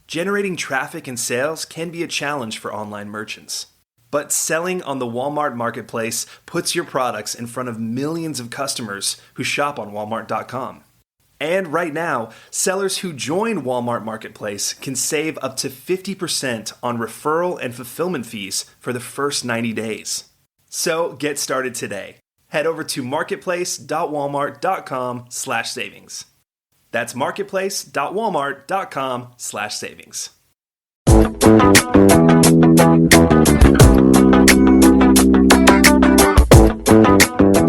Generating traffic and sales can be a challenge for online merchants. But selling on the Walmart Marketplace puts your products in front of millions of customers who shop on Walmart.com. And right now, sellers who join Walmart Marketplace can save up to 50% on referral and fulfillment fees for the first 90 days. So get started today. Head over to marketplace.walmart.com/savings. That's marketplace.walmart.com/savings.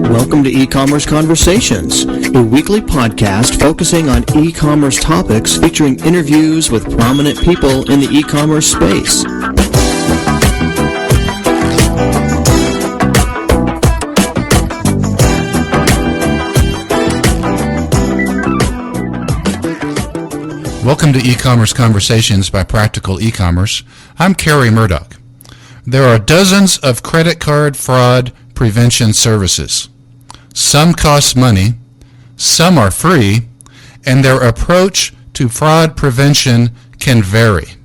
Welcome to E-Commerce Conversations, a weekly podcast focusing on e-commerce topics featuring interviews with prominent people in the e-commerce space. Welcome to E-Commerce Conversations by Practical E-Commerce. I'm Kerry Murdoch. There are dozens of credit card fraud prevention services. Some cost money, some are free, and their approach to fraud prevention can vary.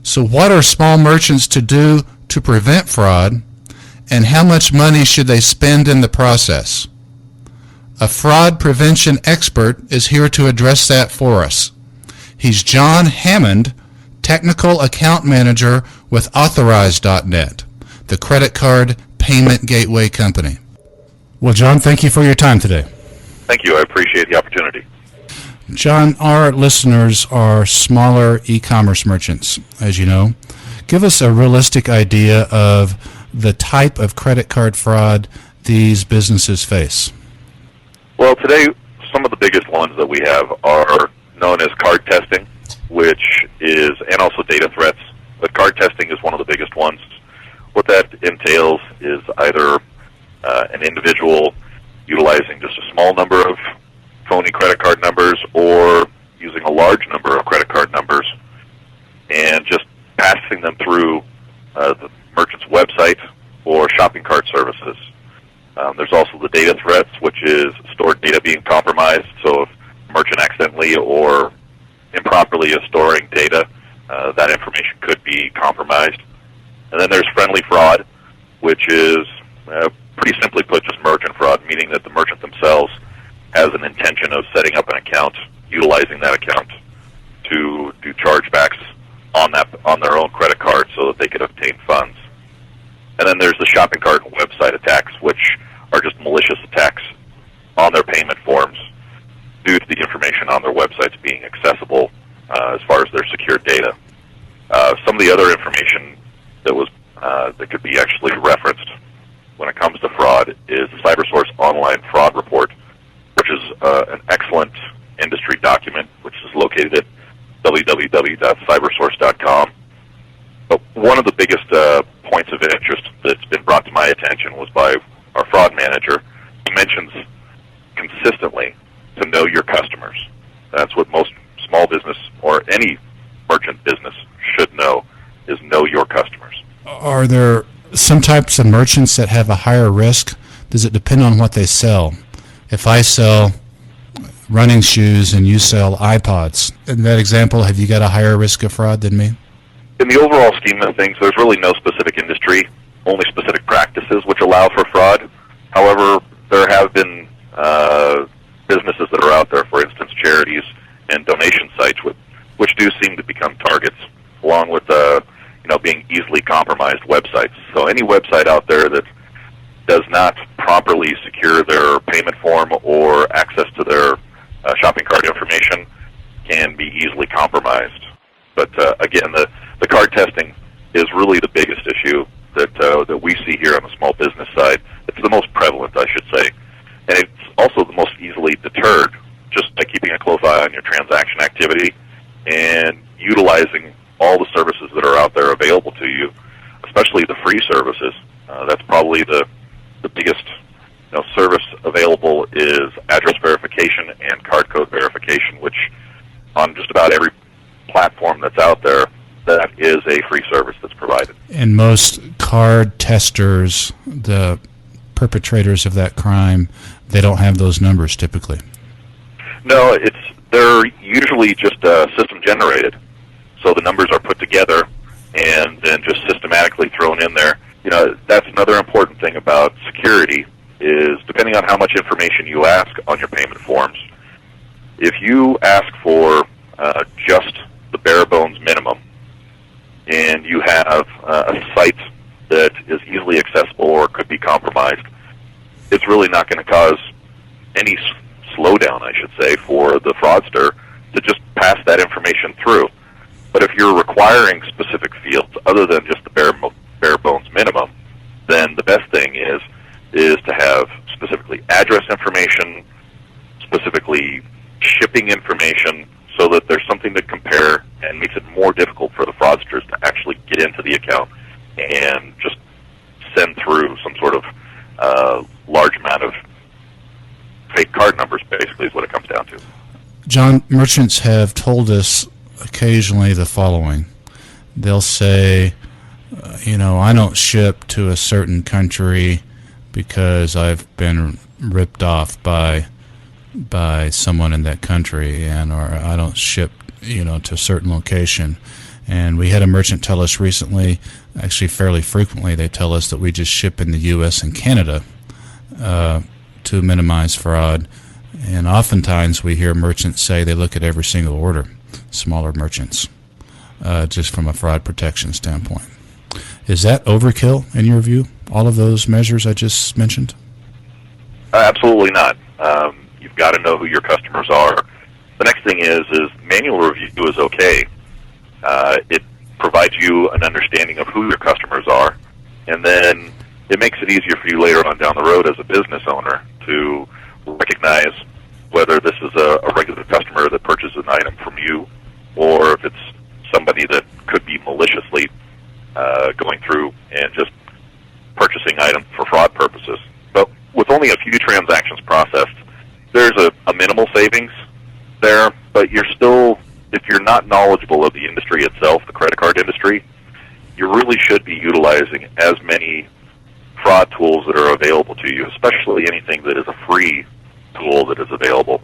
So what are small merchants to do to prevent fraud, and how much money should they spend in the process? A fraud prevention expert is here to address that for us. He's John Hammond, Technical Account Manager with Authorize.net, the credit card payment gateway company. Well, John, thank you for your time today. Thank you. I appreciate the opportunity. John, our listeners are smaller e-commerce merchants, as you know. Give us a realistic idea of the type of credit card fraud these businesses face. Well, today, some of the biggest ones that we have are known as card testing, and also data threats. But card testing is one of the biggest ones. What that entails is either an individual utilizing just a small number of phony credit card numbers or using a large number of credit card numbers and just passing them through the merchant's website or shopping cart services. There's also the data threats, which is stored data being compromised. So if a merchant accidentally or improperly is storing data, that information could be compromised. And then there's friendly fraud, which is pretty simply put just merchant fraud, meaning that the merchant themselves has an intention of setting up an account, utilizing that account to do chargebacks on their own credit card so that they could obtain funds. And then there's the shopping cart and website attacks, which are just malicious attacks on their payment forms due to the information on their websites being accessible as far as their secured data. Some of the other information that could be actually referenced when it comes to fraud is the CyberSource Online Fraud Report, which is an excellent industry document, which is located at www.cybersource.com. But one of the biggest points of interest that's been brought to my attention was by our fraud manager. He mentions consistently to know your customers. That's what most small business or any merchant business should know, is know your customers. Are there some types of merchants that have a higher risk? Does it depend on what they sell? If I sell running shoes and you sell iPods, in that example, have you got a higher risk of fraud than me? In the overall scheme of things, there's really no specific industry, only specific practices which allow for fraud. However, there have been businesses that are out there, for instance, charities and donation sites, which do seem to become targets, along with being easily compromised websites. So any website out there that does not properly secure their payment form or access to their shopping cart information can be easily compromised. But again, the card testing is really the biggest issue that we see here on the small business side. It's the most prevalent, I should say. And it's also the most easily deterred, just by keeping a close eye on your transaction activity and utilizing all the services that are out there available to you, especially the free services. That's probably the biggest service available is address verification and card code verification, which on just about every platform that's out there, that is a free service that's provided. And most card testers, the perpetrators of that crime, they don't have those numbers typically. No, they're usually just system generated. so the numbers are put together and then just systematically thrown in there. That's another important thing about security is depending on how much information you ask on your payment forms, if you ask for just the bare bones minimum and you have a site that is easily accessible or could be compromised, it's really not going to cause any slowdown, I should say, for the fraudster to just pass that information through. But if you're requiring specific fields other than just the bare bones minimum, then the best thing is to have specifically address information, specifically shipping information, so that there's something to compare and makes it more difficult for the fraudsters to actually get into the account and just send through some sort of large amount of fake card numbers, basically, is what it comes down to. John, merchants have told us occasionally the following. They'll say, I don't ship to a certain country because I've been ripped off by someone in that country, or I don't ship, to a certain location. And we had a merchant tell us recently, actually fairly frequently, they tell us that we just ship in the U.S. and Canada to minimize fraud. And oftentimes we hear merchants say they look at every single order, smaller merchants, just from a fraud protection standpoint. Is that overkill in your view, all of those measures I just mentioned? Absolutely not. You've got to know who your customers are. The next thing is manual review is okay. It provides you an understanding of who your customers are, and then it makes it easier for you later on down the road as a business owner to recognize whether this is a regular customer that purchases an item from you, or if it's somebody that could be maliciously going through and just purchasing items for fraud purposes. But with only a few transactions processed, there's a minimal savings there, but you're still, if you're not knowledgeable of the industry itself, the credit card industry, you really should be utilizing as many fraud tools that are available to you, especially anything that is a free tool that is available.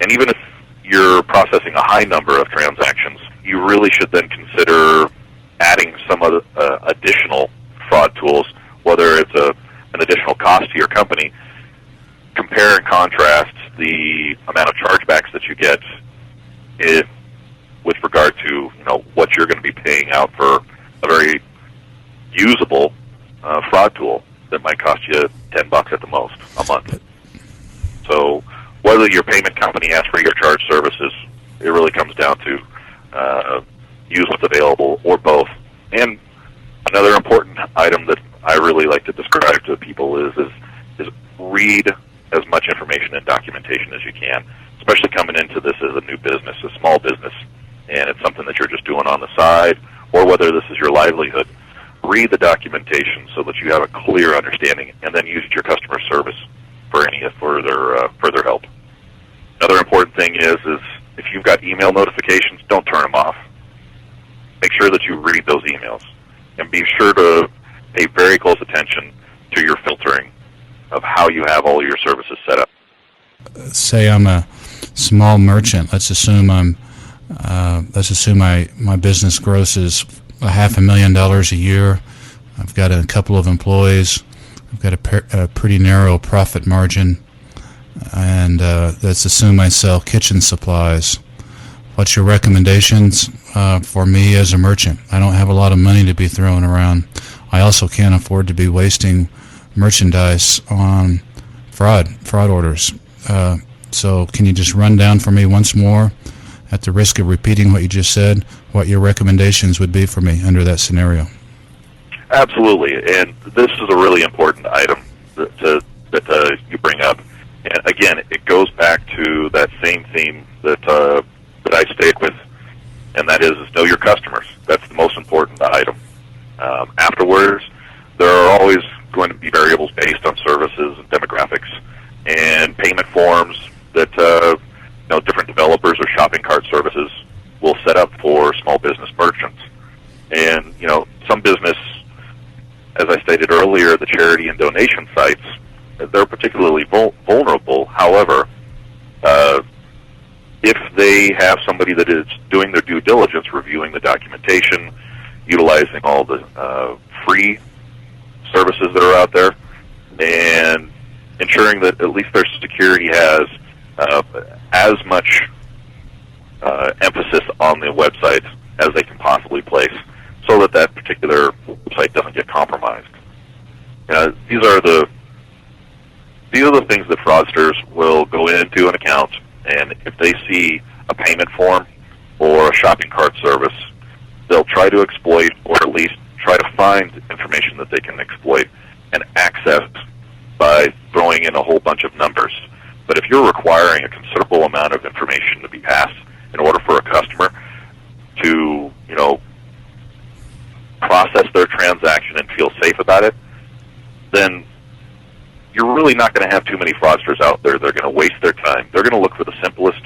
And even if you're processing a high number of transactions, you really should then consider adding some other, additional fraud tools, whether it's an additional cost to your company. Compare and contrast the amount of chargebacks that you get with regard to what you're going to be paying out for a very usable fraud tool that might cost you $10 at the most a month. So whether your payment company asks for your charge services, it really comes down to use what's available or both. And another important item that I really like to describe to people is read as much information and documentation as you can, especially coming into this as a new business, a small business, and it's something that you're just doing on the side, or whether this is your livelihood. Read the documentation so that you have a clear understanding, and then use your customer service for any further help. Another important thing is if you've got email notifications, don't turn them off. Make sure that you read those emails, and be sure to pay very close attention to your filtering of how you have all your services set up. Say I'm a small merchant. Let's assume my business grosses $500,000 a year. I've got a couple of employees. I've got a pretty narrow profit margin, and let's assume I sell kitchen supplies. What's your recommendations for me as a merchant? I don't have a lot of money to be throwing around. I also can't afford to be wasting merchandise on fraud orders. So can you just run down for me once more, at the risk of repeating what you just said, what your recommendations would be for me under that scenario? Absolutely, and this is a really important item that you bring up. And again, it goes back to that same theme that I stick with, and that is know your customers. That's the most important item. Afterwards, there are always going to be variables based on services and demographics and payment forms that different developers or shopping cart services will set up for small business merchants. And some business, as I stated earlier, the charity and donation sites, they're particularly vulnerable. However, if they have somebody that is doing their due diligence, reviewing documentation, utilizing all the free services that are out there, and ensuring that at least their security has as much emphasis on the website as they can possibly place, so that that particular website doesn't get compromised. These are the things that fraudsters will go into an account, and if they see a payment form or a shopping cart service, they'll try to exploit, or at least try to find information that they can exploit and access by throwing in a whole bunch of numbers. But if you're requiring a considerable amount of information to be passed in order for a customer to, process their transaction and feel safe about it, then you're really not going to have too many fraudsters out there. They're going to waste their time. They're going to look for the simplest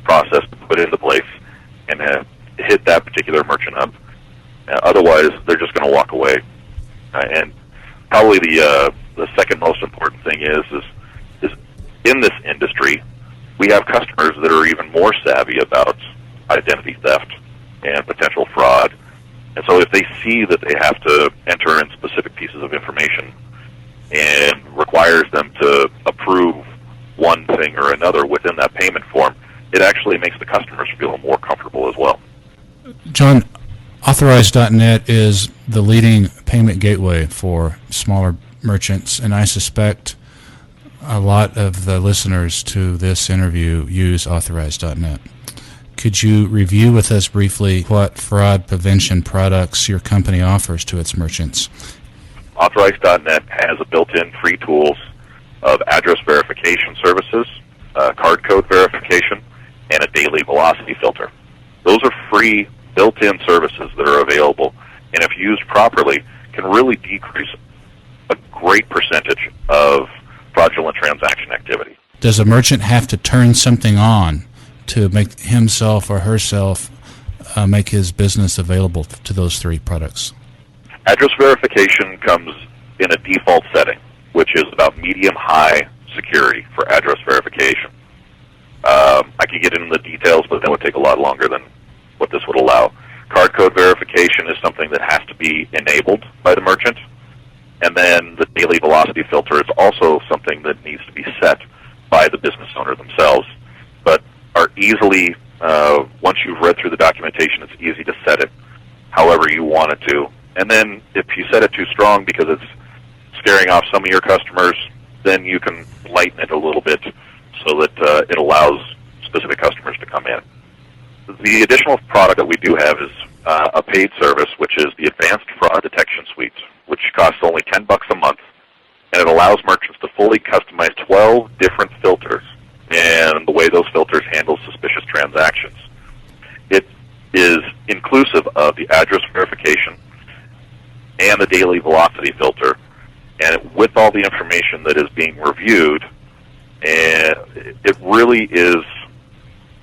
process to put into place and hit that particular merchant up. Otherwise, they're just going to walk away. And probably the second most important thing is in this industry, we have customers that are even more savvy about identity theft and potential fraud. And so if they see that they have to enter in specific pieces of information and requires them to approve one thing or another within that payment form, it actually makes the customers feel more comfortable as well. John, Authorize.net is the leading payment gateway for smaller merchants, and I suspect a lot of the listeners to this interview use Authorize.net. Could you review with us briefly what fraud prevention products your company offers to its merchants? Authorize.net has a built-in free tools of address verification services, card code verification, and a daily velocity filter. Those are free built-in services that are available, and if used properly, can really decrease a great percentage of fraudulent transaction activity. Does a merchant have to turn something on to make himself or herself make his business available to those three products? Address verification comes in a default setting, which is about medium-high security for address verification. I could get into the details, but that would take a lot longer than what this would allow. Card code verification is something that has to be enabled by the merchant. And then the daily velocity filter is also something that needs to be set by the business owner themselves, but are easily, once you've read through the documentation, it's easy to set it however you want it to. And then if you set it too strong because it's scaring off some of your customers, then you can lighten it a little bit so that it allows specific customers to come in. The additional product that we do have is a paid service, which is the Advanced Fraud Detection Suite, which costs only $10 a month, and it allows merchants to fully customize 12 different filters and the way those filters handle suspicious transactions. It is inclusive of the address verification and the daily velocity filter, and with all the information that is being reviewed, and it really is,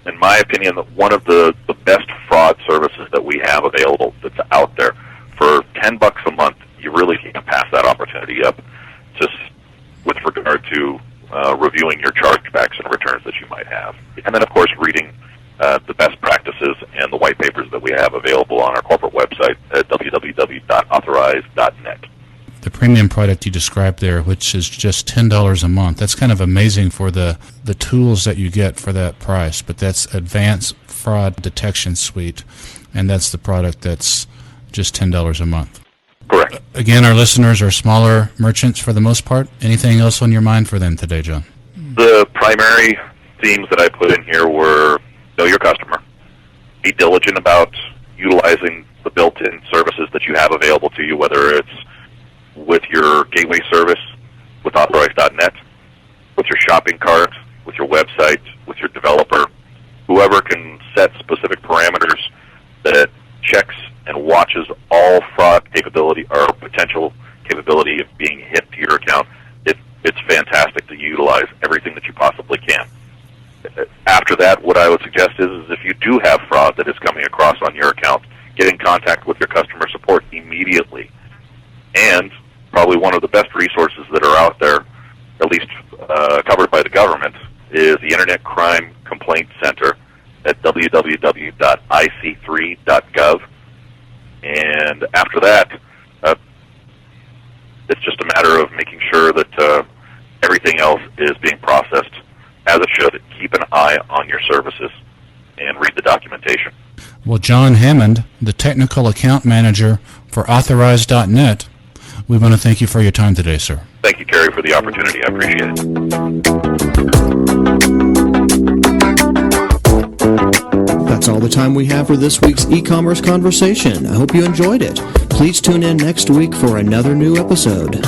in my opinion, one of the best fraud services that we have available that's out there. For $10 a month, you really can't pass that opportunity up, just with regard to reviewing your chargebacks and returns that you might have. And then, of course, reading the best practices and the white papers that we have available on our corporate website at www.authorize.net. The premium product you described there, which is just $10 a month, that's kind of amazing for the tools that you get for that price, but that's Advanced Fraud Detection Suite, and that's the product that's just $10 a month. Correct. Again, our listeners are smaller merchants for the most part. Anything else on your mind for them today, John? The primary themes that I put in here were know your customer, be diligent about utilizing the built-in services that you have available to you, whether it's with your gateway service, with Authorize.net, with your shopping cart, with your website, with your developer, whoever can set specific parameters that checks and watches all fraud capability or potential capability of being hit to your account. It's fantastic to utilize everything that you possibly can. After that, what I would suggest is if you do have fraud that is coming across on your account, get in contact with your customer support immediately. And probably one of the best resources that are out there, at least covered by the government, is the Internet Crime Complaint Center at www.ic3.gov. And after that, it's just a matter of making sure that everything else is being processed as it should. Keep an eye on your services and read the documentation. Well, John Hammond, the Technical Account Manager for Authorize.net, we want to thank you for your time today, sir. Thank you, Kerry, for the opportunity. I appreciate it. That's all the time we have for this week's e-commerce conversation. I hope you enjoyed it. Please tune in next week for another new episode.